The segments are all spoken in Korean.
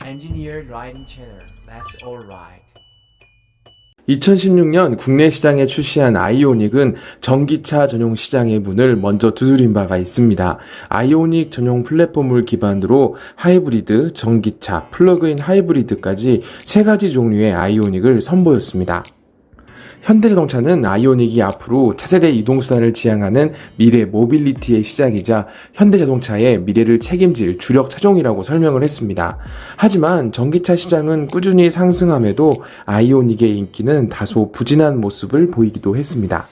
Engineered Riding Channel. That's alright. 2016년 국내 시장에 출시한 아이오닉은 전기차 전용 시장의 문을 먼저 두드린 바가 있습니다. 아이오닉 전용 플랫폼을 기반으로 하이브리드, 전기차, 플러그인 하이브리드까지 세 가지 종류의 아이오닉을 선보였습니다. 현대자동차는 아이오닉이 앞으로 차세대 이동수단을 지향하는 미래 모빌리티의 시작이자 현대자동차의 미래를 책임질 주력 차종이라고 설명을 했습니다. 하지만 전기차 시장은 꾸준히 상승함에도 아이오닉의 인기는 다소 부진한 모습을 보이기도 했습니다.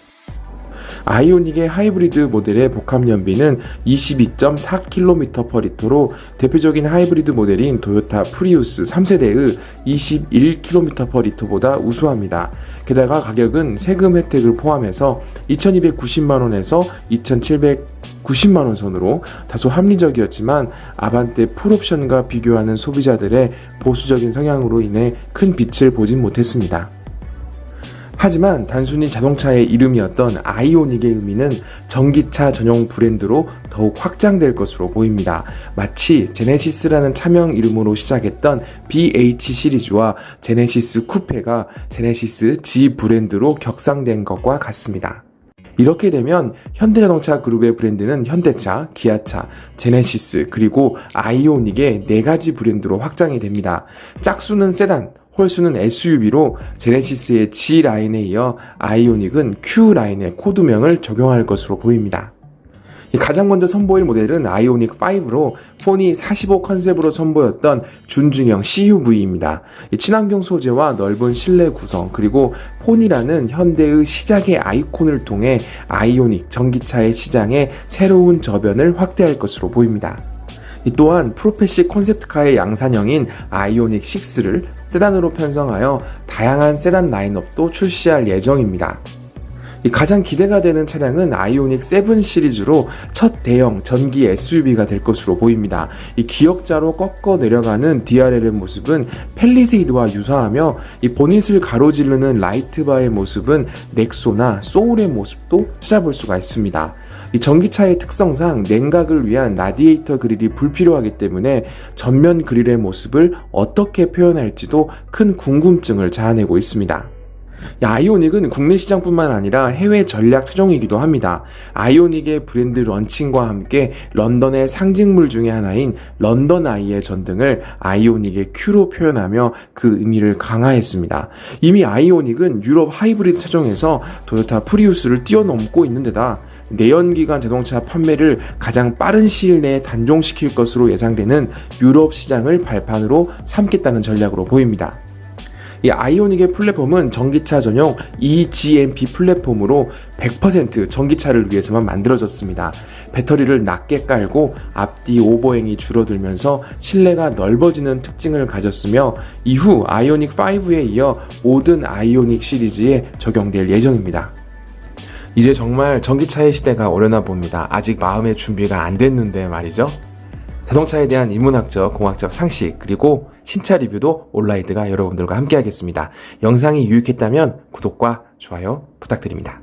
아이오닉의 하이브리드 모델의 복합연비는 22.4km/L로 대표적인 하이브리드 모델인 토요타 프리우스 3세대의 21km/L보다 우수합니다. 게다가 가격은 세금 혜택을 포함해서 2,290만원에서 2,790만원 선으로 다소 합리적이었지만 아반떼 풀옵션과 비교하는 소비자들의 보수적인 성향으로 인해 큰 빛을 보진 못했습니다. 하지만 단순히 자동차의 이름이었던 아이오닉의 의미는 전기차 전용 브랜드로 더욱 확장될 것으로 보입니다. 마치 제네시스라는 차명 이름으로 시작했던 BH 시리즈와 제네시스 쿠페가 제네시스 G 브랜드로 격상된 것과 같습니다. 이렇게 되면 현대자동차 그룹의 브랜드는 현대차, 기아차, 제네시스, 그리고 아이오닉의 4가지 브랜드로 확장이 됩니다. 짝수는 세단, 홀수는 SUV로 제네시스의 G 라인에 이어 아이오닉은 Q 라인의 코드명을 적용할 것으로 보입니다. 가장 먼저 선보일 모델은 아이오닉 5로 폰이 45 컨셉으로 선보였던 준중형 CUV입니다. 친환경 소재와 넓은 실내 구성 그리고 폰이라는 현대의 시작의 아이콘을 통해 아이오닉 전기차의 시장에 새로운 저변을 확대할 것으로 보입니다. 또한 프로페시 콘셉트카의 양산형인 아이오닉 6를 세단으로 편성하여 다양한 세단 라인업도 출시할 예정입니다. 가장 기대가 되는 차량은 아이오닉 7 시리즈로 첫 대형 전기 SUV가 될 것으로 보입니다. 기역자로 꺾어 내려가는 DRL의 모습은 팰리세이드와 유사하며 보닛을 가로지르는 라이트바의 모습은 넥소나 소울의 모습도 찾아볼 수가 있습니다. 전기차의 특성상 냉각을 위한 라디에이터 그릴이 불필요하기 때문에 전면 그릴의 모습을 어떻게 표현할지도 큰 궁금증을 자아내고 있습니다. 아이오닉은 국내 시장뿐만 아니라 해외 전략 차종이기도 합니다. 아이오닉의 브랜드 런칭과 함께 런던의 상징물 중에 하나인 런던 아이의 전등을 아이오닉의 Q로 표현하며 그 의미를 강화했습니다. 이미 아이오닉은 유럽 하이브리드 차종에서 토요타 프리우스를 뛰어넘고 있는 데다 내연기관 자동차 판매를 가장 빠른 시일 내에 단종시킬 것으로 예상되는 유럽 시장을 발판으로 삼겠다는 전략으로 보입니다. 이 아이오닉의 플랫폼은 전기차 전용 eGMP 플랫폼으로 100% 전기차를 위해서만 만들어졌습니다. 배터리를 낮게 깔고 앞뒤 오버행이 줄어들면서 실내가 넓어지는 특징을 가졌으며 이후 아이오닉 5에 이어 모든 아이오닉 시리즈에 적용될 예정입니다. 이제 정말 전기차의 시대가 오려나 봅니다. 아직 마음의 준비가 안 됐는데 말이죠. 자동차에 대한 인문학적, 공학적 상식, 그리고 신차 리뷰도 온라이드가 여러분들과 함께 하겠습니다. 영상이 유익했다면 구독과 좋아요 부탁드립니다.